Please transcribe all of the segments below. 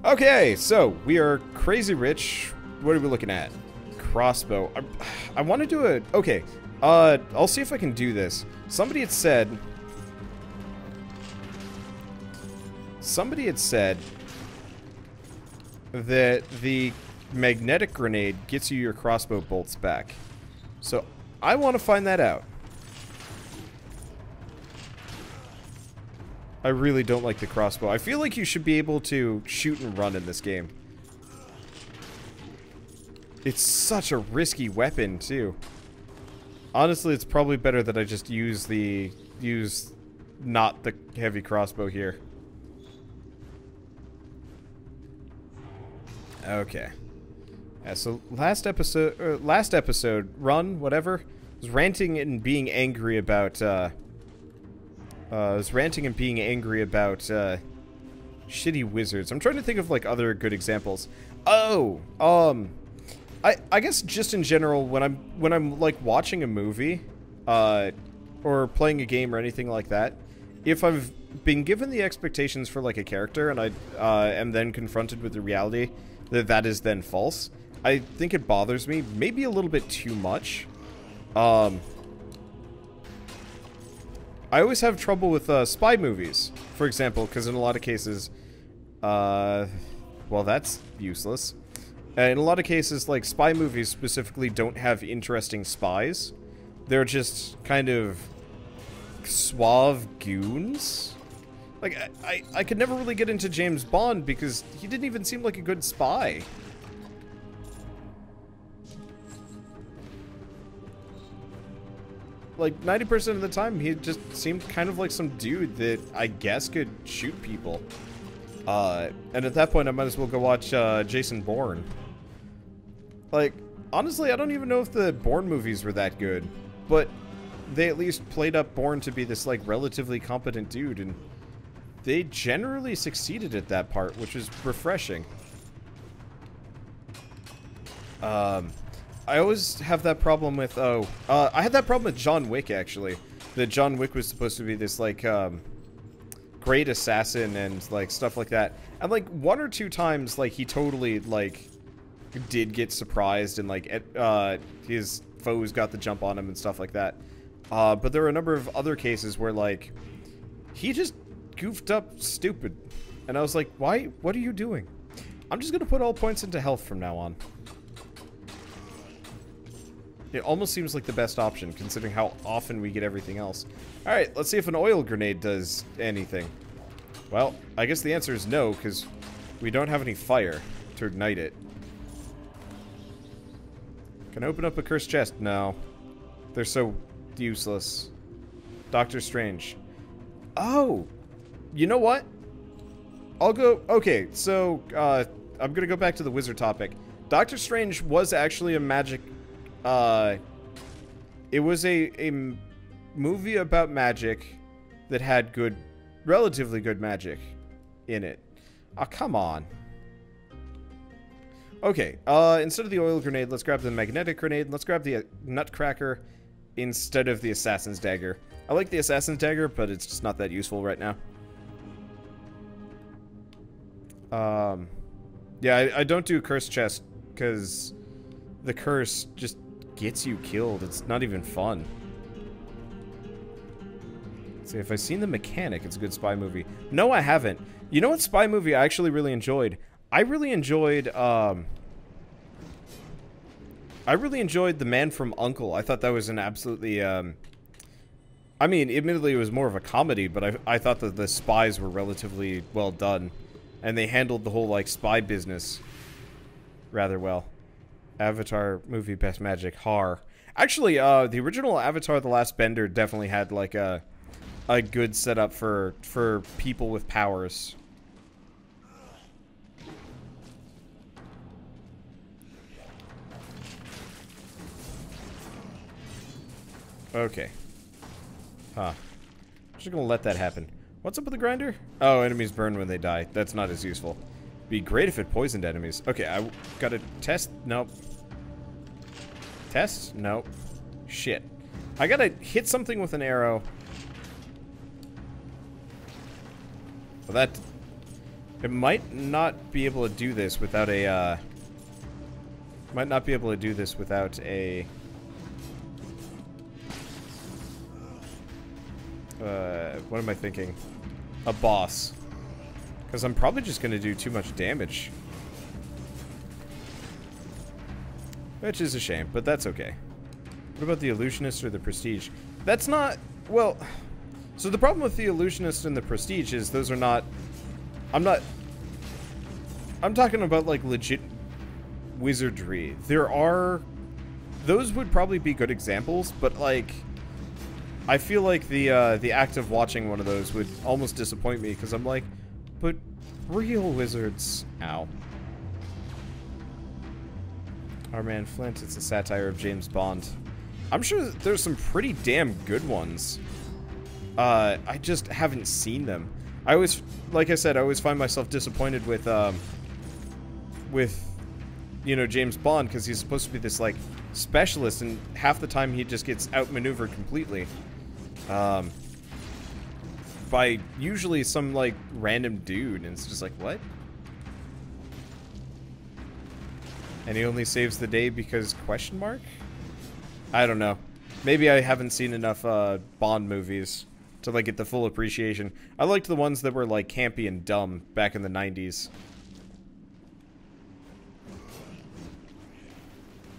Okay, so we are crazy rich. What are we looking at? Crossbow. I want to do it. Okay, I'll see if I can do this. Somebody had said that the magnetic grenade gets you your crossbow bolts back. So I want to find that out. I really don't like the crossbow. I feel like you should be able to shoot and run in this game. It's such a risky weapon, too. Honestly, it's probably better that I just use not the heavy crossbow here. Okay. Yeah, so last episode, Run, whatever, was ranting and being angry about, shitty wizards. I'm trying to think of, like, other good examples. Oh, I guess just in general, when I'm like watching a movie, or playing a game or anything like that, if I've been given the expectations for like a character and I am then confronted with the reality that is then false, I think it bothers me maybe a little bit too much. I always have trouble with spy movies, for example, because in a lot of cases, well, that's useless. In a lot of cases, like, spy movies specifically don't have interesting spies. They're just kind of suave goons. Like, I could never really get into James Bond because he didn't even seem like a good spy. Like, 90% of the time, he just seemed kind of like some dude that I guess could shoot people. And at that point, I might as well go watch Jason Bourne. Like, honestly, I don't even know if the Bourne movies were that good, but they at least played up Bourne to be this, like, relatively competent dude, and they generally succeeded at that part, which is refreshing. I always have that problem with, I had that problem with John Wick, actually. That John Wick was supposed to be this, like, great assassin and, like, stuff like that. And, like, one or two times, like, he totally, like, did get surprised and, like, his foes got the jump on him and stuff like that. But there were a number of other cases where, like, he just goofed up stupid. And I was like, why? What are you doing? I'm just gonna put all points into health from now on. It almost seems like the best option, considering how often we get everything else. Alright, let's see if an oil grenade does anything. Well, I guess the answer is no, because we don't have any fire to ignite it. Can I open up a cursed chest? No. They're so useless. Doctor Strange. Oh! You know what? I'll go... Okay, so, I'm gonna go back to the wizard topic. Doctor Strange was actually a magic... it was a movie about magic that had good... relatively good magic in it. Oh, come on. Okay, instead of the oil grenade, let's grab the magnetic grenade. Let's grab the nutcracker instead of the assassin's dagger. I like the assassin's dagger, but it's just not that useful right now. Yeah, I don't do cursed chest, because the curse just gets you killed. It's not even fun. Let's see, if I've seen The Mechanic, it's a good spy movie. No, I haven't. You know what spy movie I actually really enjoyed? I really enjoyed The Man from U.N.C.L.E. I thought that was an absolutely, I mean, admittedly it was more of a comedy, but I thought that the spies were relatively well done. And they handled the whole, like, spy business rather well. Avatar movie Best Magic, har. Actually, the original Avatar The Last Bender definitely had, like, a good setup for people with powers. Okay. Huh. Just gonna let that happen. What's up with the grinder? Oh, enemies burn when they die. That's not as useful. Be great if it poisoned enemies. Okay, I gotta test. Nope. Test? Nope. Shit. I gotta hit something with an arrow. Well, It might not be able to do this without a, might not be able to do this without a... what am I thinking? A boss. Because I'm probably just going to do too much damage. Which is a shame, but that's okay. What about the Illusionist or the Prestige? That's not... Well... So the problem with the Illusionist and the Prestige is those are not... I'm talking about, like, legit wizardry. There are... Those would probably be good examples, but, like... I feel like the act of watching one of those would almost disappoint me, because I'm like, but real wizards... Ow. Our Man Flint, it's a satire of James Bond. I'm sure that there's some pretty damn good ones. I just haven't seen them. I always, like I said, I always find myself disappointed with, you know, James Bond, because he's supposed to be this, like, specialist, and half the time he just gets outmaneuvered completely. By usually some, like, random dude, and it's just like, what? And he only saves the day because question mark? I don't know. Maybe I haven't seen enough, Bond movies to, like, get the full appreciation. I liked the ones that were, like, campy and dumb back in the 90s.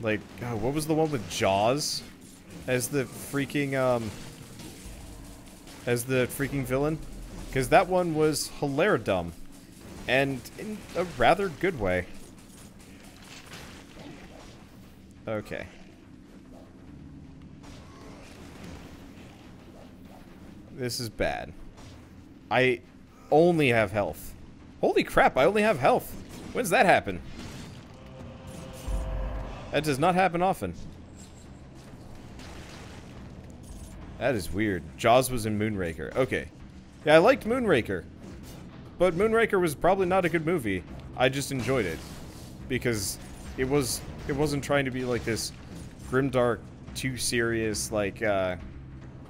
Like, oh, what was the one with Jaws as the freaking villain? Because that one was hilarious-dumb. And in a rather good way. Okay. This is bad. I only have health. Holy crap, I only have health. When does that happen? That does not happen often. That is weird. Jaws was in Moonraker. Okay. Yeah, I liked Moonraker. But Moonraker was probably not a good movie. I just enjoyed it. Because it wasn't trying to be like this grimdark, too serious, like,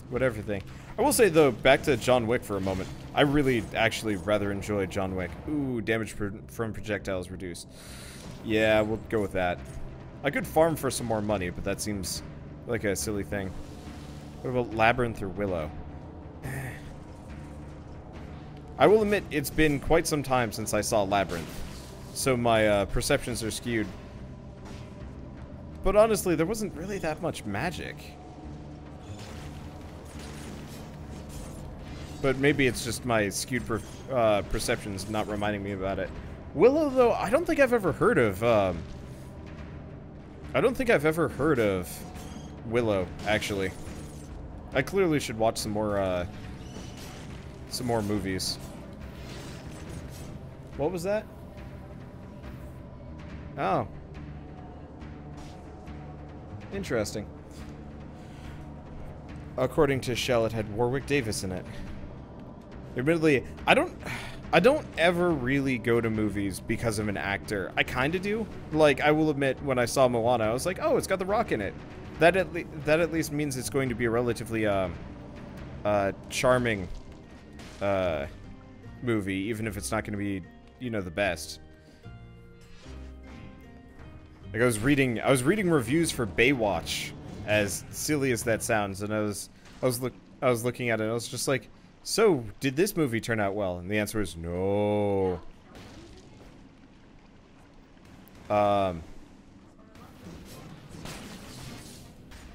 whatever thing. I will say, though, back to John Wick for a moment. I really, actually, rather enjoyed John Wick. Ooh, damage from projectiles reduced. Yeah, we'll go with that. I could farm for some more money, but that seems like a silly thing. What about Labyrinth or Willow? I will admit, it's been quite some time since I saw Labyrinth. So my perceptions are skewed. But honestly, there wasn't really that much magic. But maybe it's just my skewed perceptions not reminding me about it. Willow, though, I don't think I've ever heard of, Willow, actually. I clearly should watch some more movies. What was that? Oh. Interesting. According to Shell, it had Warwick Davis in it. Admittedly, I don't ever really go to movies because of an actor. I kind of do. Like, I will admit, when I saw Moana, I was like, oh, it's got The Rock in it. That at least means it's going to be a relatively charming movie, even if it's not going to be, you know, the best. Like, I was reading reviews for Baywatch, as silly as that sounds, and I was looking at it, and I was just like, so, did this movie turn out well? And the answer is no.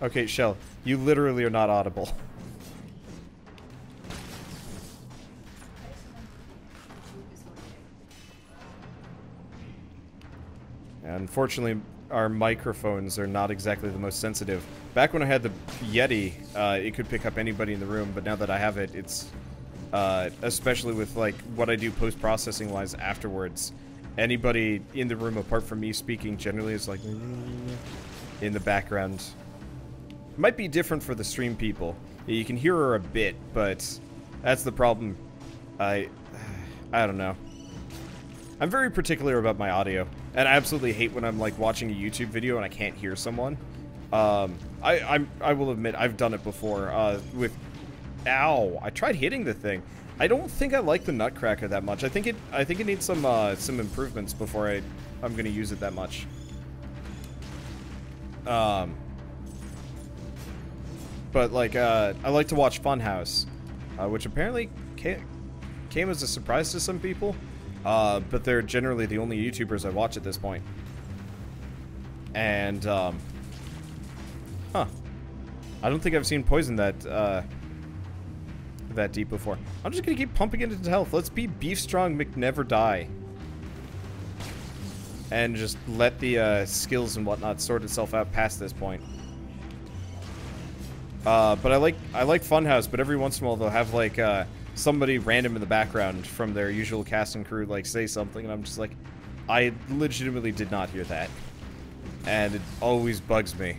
Okay, Shell, you literally are not audible. Unfortunately, our microphones are not exactly the most sensitive. Back when I had the Yeti, it could pick up anybody in the room, but now that I have it, it's, especially with, like, what I do post-processing wise afterwards, anybody in the room apart from me speaking generally is like in the background. Might be different for the stream people. You can hear her a bit, but that's the problem. I don't know. I'm very particular about my audio, and I absolutely hate when I'm, like, watching a YouTube video and I can't hear someone. I will admit, I've done it before, with... Ow! I tried hitting the thing. I don't think I like the Nutcracker that much. I think it needs some improvements before I'm gonna use it that much. But like I like to watch Funhouse, which apparently came as a surprise to some people. But they're generally the only YouTubers I watch at this point. And huh. I don't think I've seen Poison that deep before. I'm just gonna keep pumping it into health. Let's be Beef Strong McNever Die. And just let the skills and whatnot sort itself out past this point. But I like Funhouse, but every once in a while they'll have like somebody random in the background from their usual cast and crew like say something, and I'm just like, I legitimately did not hear that. And it always bugs me.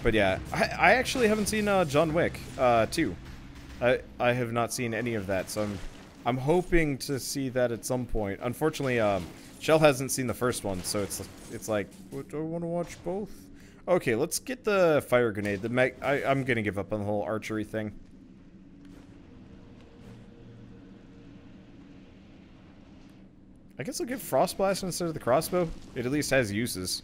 But yeah, I actually haven't seen John Wick 2. I have not seen any of that, so I'm hoping to see that at some point. Unfortunately, Shell hasn't seen the first one, so it's like, do I want to watch both? Okay, let's get the fire grenade. I'm gonna give up on the whole archery thing. I guess I'll get Frost Blast instead of the crossbow. It at least has uses.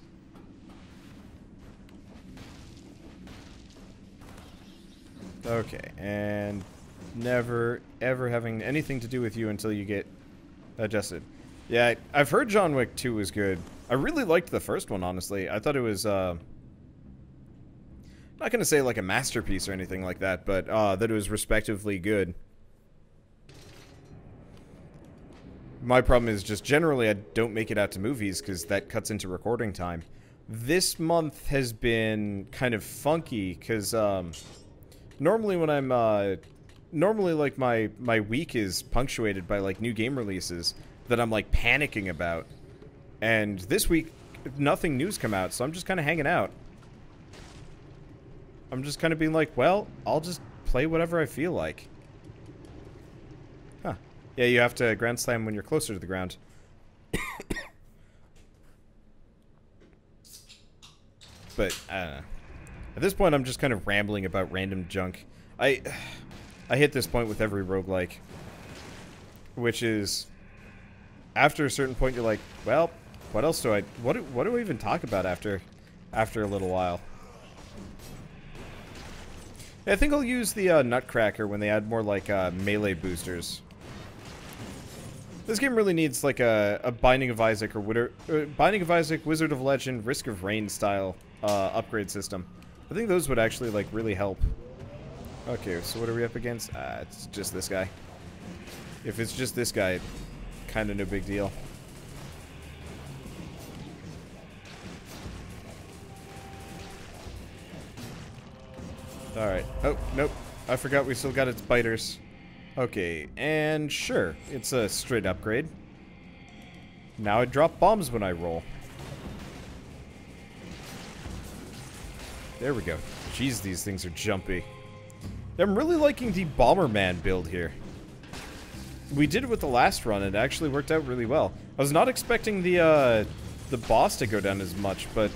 Okay, and never ever having anything to do with you until you get adjusted. Yeah, I've heard John Wick 2 was good. I really liked the first one, honestly. I thought it was, not gonna say like a masterpiece or anything like that, but that it was respectively good. My problem is just generally I don't make it out to movies because that cuts into recording time. This month has been kind of funky because normally when I'm normally like my week is punctuated by like new game releases that I'm like panicking about. And this week nothing new's come out, so I'm just kind of hanging out. I'm just kind of being like, well, I'll just play whatever I feel like. Huh. Yeah, you have to ground slam when you're closer to the ground. But, I don't know. At this point, I'm just kind of rambling about random junk. I hit this point with every roguelike. Which is, after a certain point, you're like, well, what else do I... What do I even talk about after a little while? Yeah, I think I'll use the Nutcracker when they add more, like, melee boosters. This game really needs, like, a Binding of Isaac or Binding of Isaac, Wizard of Legend, Risk of Rain style upgrade system. I think those would actually, like, really help. Okay, so what are we up against? It's just this guy. If it's just this guy, kind of no big deal. Alright. Oh, nope. I forgot we still got its biters. Okay, and sure, it's a straight upgrade. Now I drop bombs when I roll. There we go. Jeez, these things are jumpy. I'm really liking the Bomberman build here. We did it with the last run, and it actually worked out really well. I was not expecting the boss to go down as much, but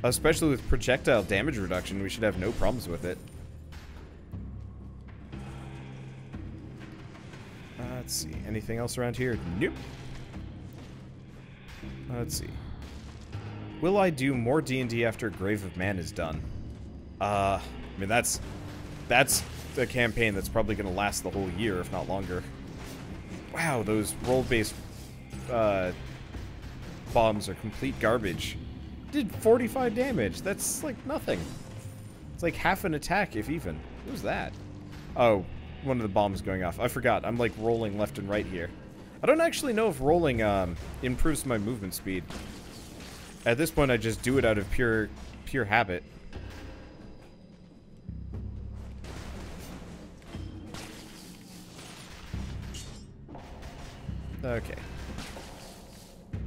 especially with projectile damage reduction, we should have no problems with it. Let's see. Anything else around here? Nope. Let's see. Will I do more D&D after Grave of Man is done? I mean, that's a campaign that's probably going to last the whole year, if not longer. Wow, those roll-based bombs are complete garbage. Did 45 damage. That's like nothing. It's like half an attack, if even. What was that? Oh, one of the bombs going off. I forgot. I'm like rolling left and right here. I don't actually know if rolling improves my movement speed. At this point, I just do it out of pure habit. Okay.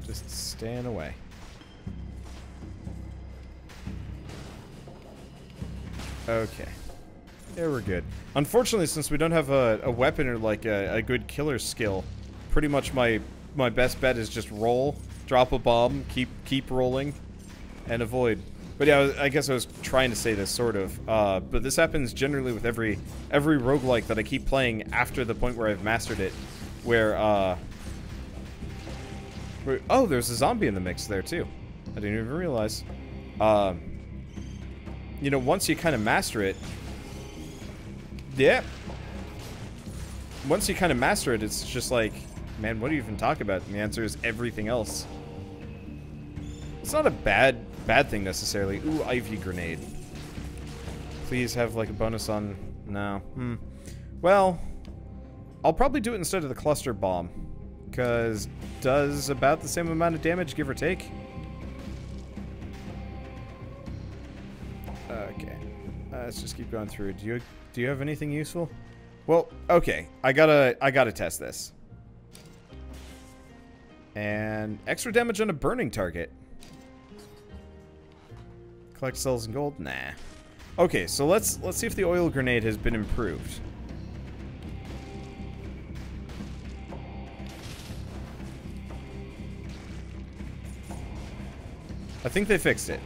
Just staying away. Okay. Yeah, we're good. Unfortunately, since we don't have a weapon or like a good killer skill, pretty much my best bet is just roll, drop a bomb, keep rolling, and avoid. But yeah, I guess I was trying to say this, sort of. But this happens generally with every roguelike that I keep playing after the point where I've mastered it. Where, oh, there's a zombie in the mix there, too. I didn't even realize. You know, once you kind of master it... Yeah. Once you kind of master it, it's just like, man, what do you even talk about? And the answer is everything else. It's not a bad thing necessarily. Ooh, Ivy Grenade. Please have like a bonus on... No. Well, I'll probably do it instead of the Cluster Bomb. Because does about the same amount of damage, give or take. Okay. Let's just keep going through. Do you have anything useful? Well, okay. I gotta test this. And extra damage on a burning target. Collect cells and gold? Nah. Okay, so let's see if the oil grenade has been improved. I think they fixed it.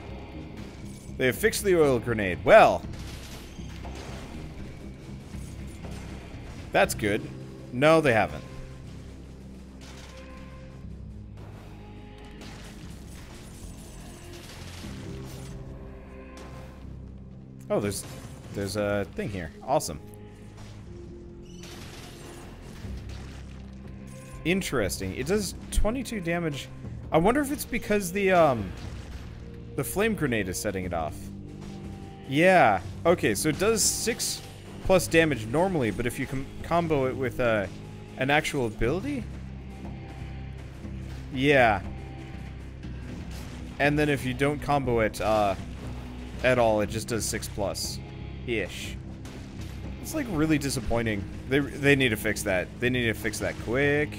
They have fixed the oil grenade. Well, that's good. No, they haven't. Oh, there's a thing here. Awesome. Interesting. It does 22 damage. I wonder if it's because the flame grenade is setting it off. Yeah. Okay, so it does 6 plus damage normally, but if you combo it with an actual ability? Yeah. And then if you don't combo it at all, it just does 6 plus ish. It's like really disappointing. They need to fix that. They need to fix that quick.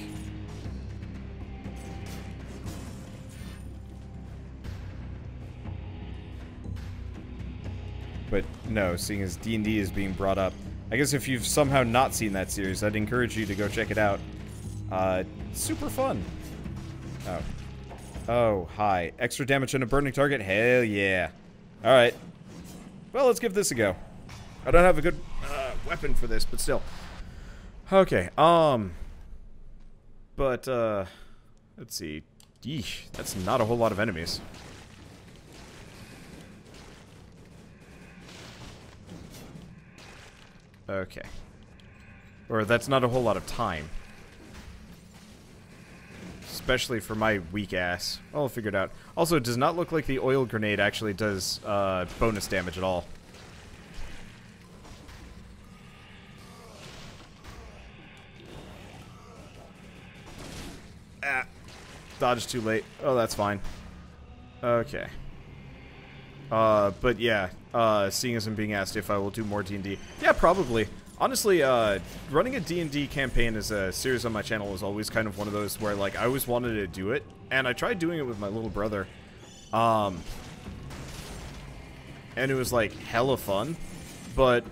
But no, seeing as D&D is being brought up, I guess if you've somehow not seen that series, I'd encourage you to go check it out. Super fun. Oh. Oh, hi. Extra damage on a burning target? Hell yeah. Alright. Well, let's give this a go. I don't have a good weapon for this, but still. Okay, but, let's see. Yeesh, that's not a whole lot of enemies. Okay. Or that's not a whole lot of time. Especially for my weak ass. I'll figure it out. Also, it does not look like the oil grenade actually does bonus damage at all. Ah. Dodge too late. Oh, that's fine. Okay. But yeah, seeing as I'm being asked if I will do more D&D. Yeah, probably. Honestly, running a D&D campaign as a series on my channel is always kind of one of those where, like, I always wanted to do it. And I tried doing it with my little brother. And it was, like, hella fun. But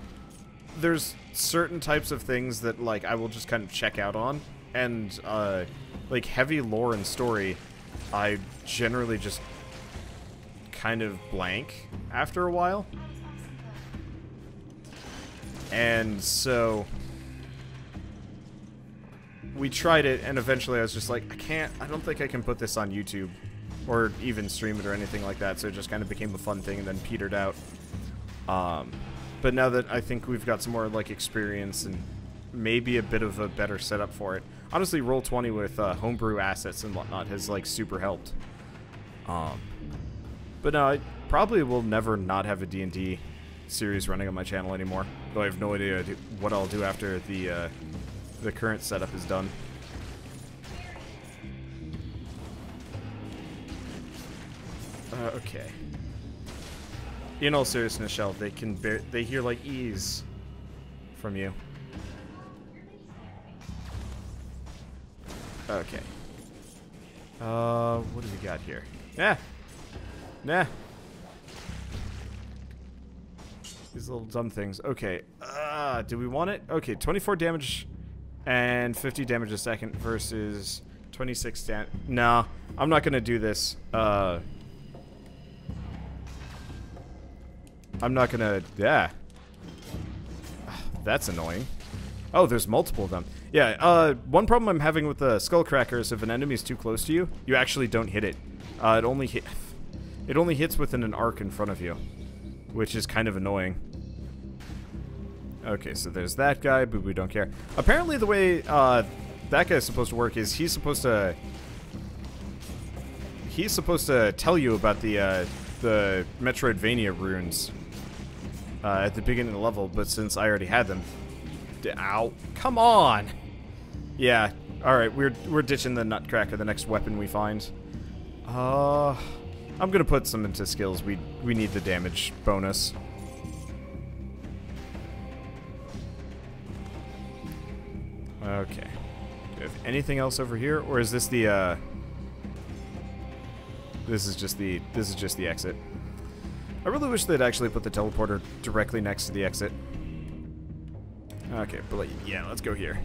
there's certain types of things that, like, I will just kind of check out on. And, like, heavy lore and story, I generally just kind of blank after a while. And so we tried it, and eventually I was just like, I don't think I can put this on YouTube or even stream it or anything like that, so it just kind of became a fun thing and then petered out. But now that I think we've got some more, like, experience and maybe a bit of a better setup for it, honestly, Roll20 with homebrew assets and whatnot has, like, super helped. But no, I probably will never not have a D&D series running on my channel anymore. Though I have no idea what I'll do after the current setup is done. Okay. In all seriousness, Shell, they hear like ease from you. Okay. What do we got here? Nah. These little dumb things. Okay. Do we want it? Okay, 24 damage and 50 damage a second versus 26 damage. No, I'm not gonna do this. I'm not gonna... Yeah. That's annoying. Oh, there's multiple of them. Yeah, one problem I'm having with the Skullcracker is if an enemy's too close to you, you actually don't hit it. It only hits within an arc in front of you, which is kind of annoying. Okay, so there's that guy. Boo Boo don't care. Apparently the way that guy's supposed to work is he's supposed to tell you about the Metroidvania runes at the beginning of the level, but since I already had them... Ow. Come on! Yeah, alright, we're ditching the Nutcracker, the next weapon we find. I'm gonna put some into skills. We need the damage bonus. Okay. Do we have anything else over here? Or is this the, This is just the exit. I really wish they'd actually put the teleporter directly next to the exit. Okay, but yeah, let's go here.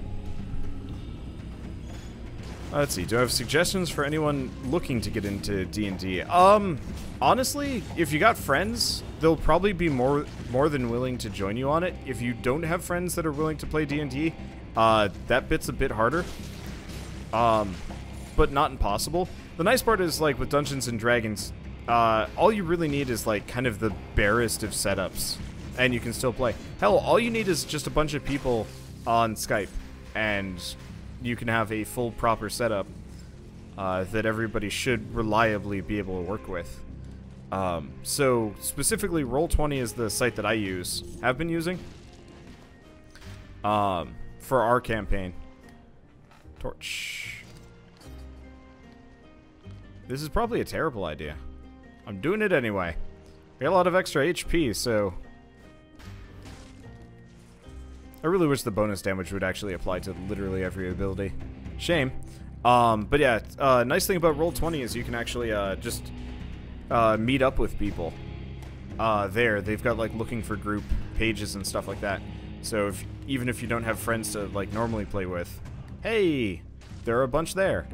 Let's see, do I have suggestions for anyone looking to get into D&D? Honestly, if you got friends, they'll probably be more than willing to join you on it. If you don't have friends that are willing to play D&D, that bit's a bit harder. But not impossible. The nice part is, like, with Dungeons & Dragons, all you really need is, like, kind of the barest of setups. And you can still play. Hell, all you need is just a bunch of people on Skype, and you can have a full proper setup that everybody should reliably be able to work with. So specifically, Roll20 is the site that I have been using for our campaign. Torch. This is probably a terrible idea. I'm doing it anyway. We got a lot of extra HP, so... I really wish the bonus damage would actually apply to literally every ability. Shame. But yeah, nice thing about Roll20 is you can actually just meet up with people. There, they've got like looking for group pages and stuff like that. So even if you don't have friends to like normally play with, hey, there are a bunch there.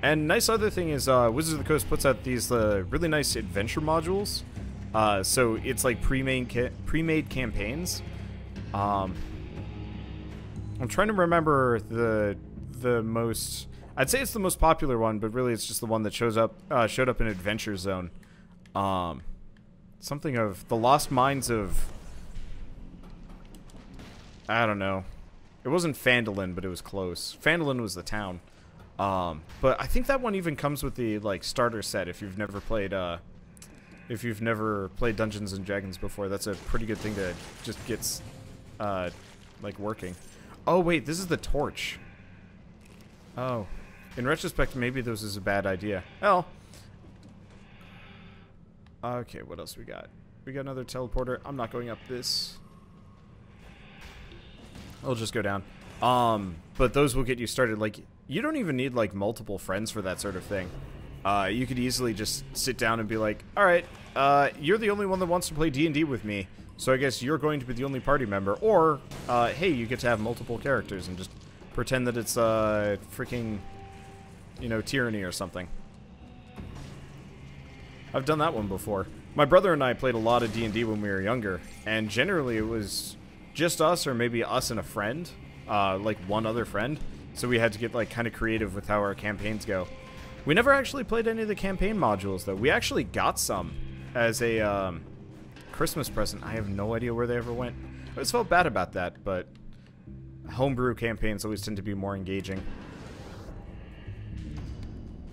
And nice other thing is Wizards of the Coast puts out these really nice adventure modules. So it's like pre-made campaigns. I'm trying to remember the most... I'd say it's the most popular one, but really it's just the one that showed up in Adventure Zone. Something of the Lost Mines of... I don't know. It wasn't Phandalin, but it was close. Phandalin was the town. But I think that one even comes with the like starter set if you've never played Dungeons and Dragons before. That's a pretty good thing to just get like working. Oh, wait, this is the torch. Oh. In retrospect, maybe this is a bad idea. Hell. Okay, what else we got? We got another teleporter. I'm not going up this. I'll just go down. But those will get you started. Like, you don't even need, like, multiple friends for that sort of thing. You could easily just sit down and be like, alright, you're the only one that wants to play D&D with me. So I guess you're going to be the only party member, or, hey, you get to have multiple characters and just pretend that it's, freaking, you know, Tyranny or something. I've done that one before. My brother and I played a lot of D&D when we were younger, and generally it was just us or maybe us and a friend, like one other friend, so we had to get, like, kind of creative with how our campaigns go. We never actually played any of the campaign modules, though. We actually got some as a, Christmas present. I have no idea where they ever went. I always felt bad about that, but homebrew campaigns always tend to be more engaging.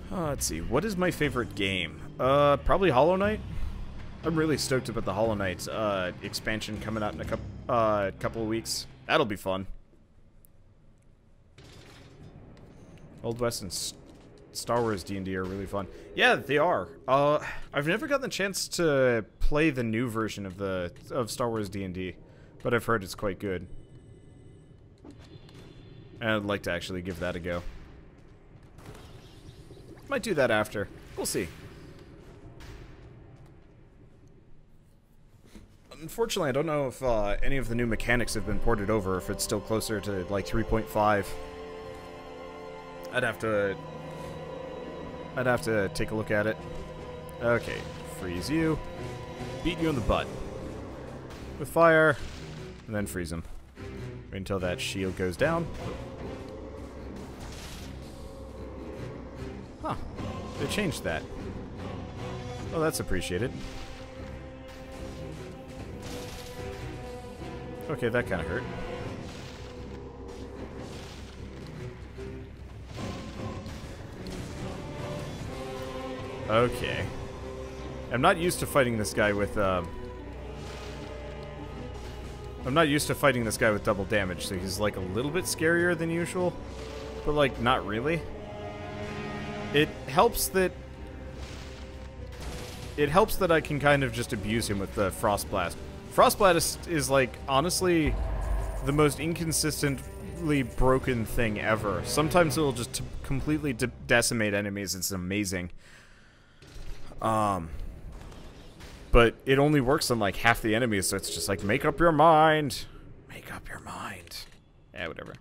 Let's see. What is my favorite game? Probably Hollow Knight. I'm really stoked about the Hollow Knight expansion coming out in a couple of weeks. That'll be fun. Old West and Star Wars D&D are really fun. Yeah, they are. I've never gotten the chance to play the new version of Star Wars D&D, but I've heard it's quite good. And I'd like to actually give that a go. Might do that after. We'll see. Unfortunately, I don't know if any of the new mechanics have been ported over, if it's still closer to like 3.5. I'd have to take a look at it. Okay, freeze you. Beat you in the butt. with fire, and then freeze him. Wait until that shield goes down. Huh. They changed that. Oh, that's appreciated. Okay, that kind of hurt. Okay. I'm not used to fighting this guy with, I'm not used to fighting this guy with double damage, so he's, like, a little bit scarier than usual. But, like, not really. It helps that... It helps that I can kind of just abuse him with the Frost Blast. Frost Blast is, like, honestly, the most inconsistently broken thing ever. Sometimes it'll just completely decimate enemies. It's amazing. But it only works on, like, half the enemies, so it's just like, make up your mind. Make up your mind. Yeah, whatever.